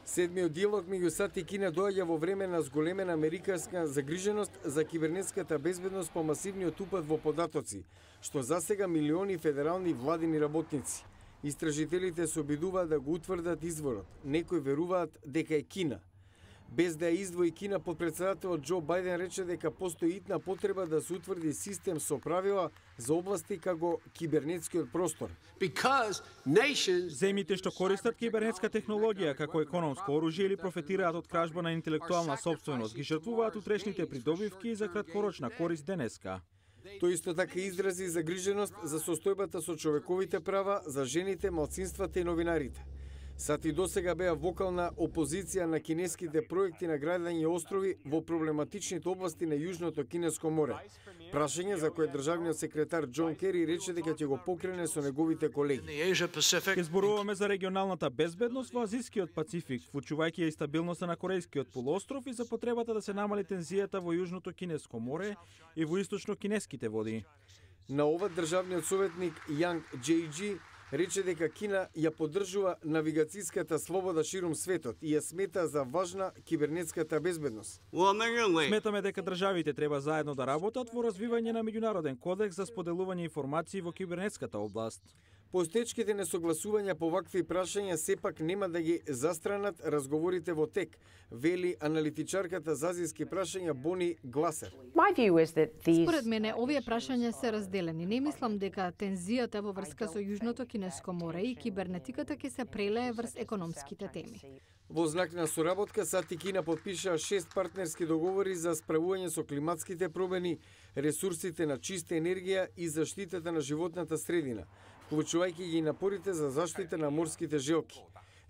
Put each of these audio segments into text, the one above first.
Седмиот диалог меѓу САД и Кина доаѓа во време на зголемена американска загриженост за кибернетската безбедност по масивниот упад во податоци, што засега милиони федерални владини работници. Истражителите се обидуваат да го утврдат изворот. Некои веруваат дека е Кина. Без да ја издвои Кина, подпредседателот Џо Бајден рече дека постои итна потреба да се утврди систем со правила за области како кибернетскиот простор. Земјите што користат кибернетска технологија како економско оружје или профитираат од кражба на интелектуална сопственост, ги жртвуваат утрешните придобивки за краткорочна корист денеска. Тој исто така изрази загриженост за состојбата со човековите права, за жените, малцинствата и новинарите. САД и досега беа вокална опозиција на кинеските проекти на градење острови во проблематичните области на Јужното Кинеско море. Прашање за кое државниот секретар Џон Кери рече дека ќе го покрене со неговите колеги. Ке зборуваме за регионалната безбедност во Азискиот Пацифик, вклучувајќи и стабилноста на Корејскиот полуостров и за потребата да се намали тензијата во Јужното Кинеско море и во Источно Кинеските води. На ова државниот советник Јанг Џејџи рече дека Кина ја поддржува навигацијската слобода ширум светот и ја смета за важна кибернетската безбедност. Сметаме дека државите треба заедно да работат во развивање на меѓународен кодекс за споделување информации во кибернетската област. Постоечките несогласувања по вакви прашања сепак нема да ги застранат разговорите во тек, вели аналитичарката за азиски прашања Бони Гласер. Според мене, овие прашања се разделени. Не мислам дека тензијата во врска со Јужното Кинеско море и кибернетиката ќе се прелее врз економските теми. Во знак на соработка, САД и Кина подпишаа 6 партнерски договори за справување со климатските промени, ресурсите на чиста енергија и заштитата на животната средина, вклучувајќи ги напорите за заштита на морските желки.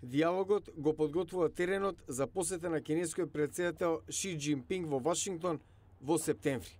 Диалогот го подготвува теренот за посета на кинескиот претседател Ши Џинпинг во Вашингтон во септември.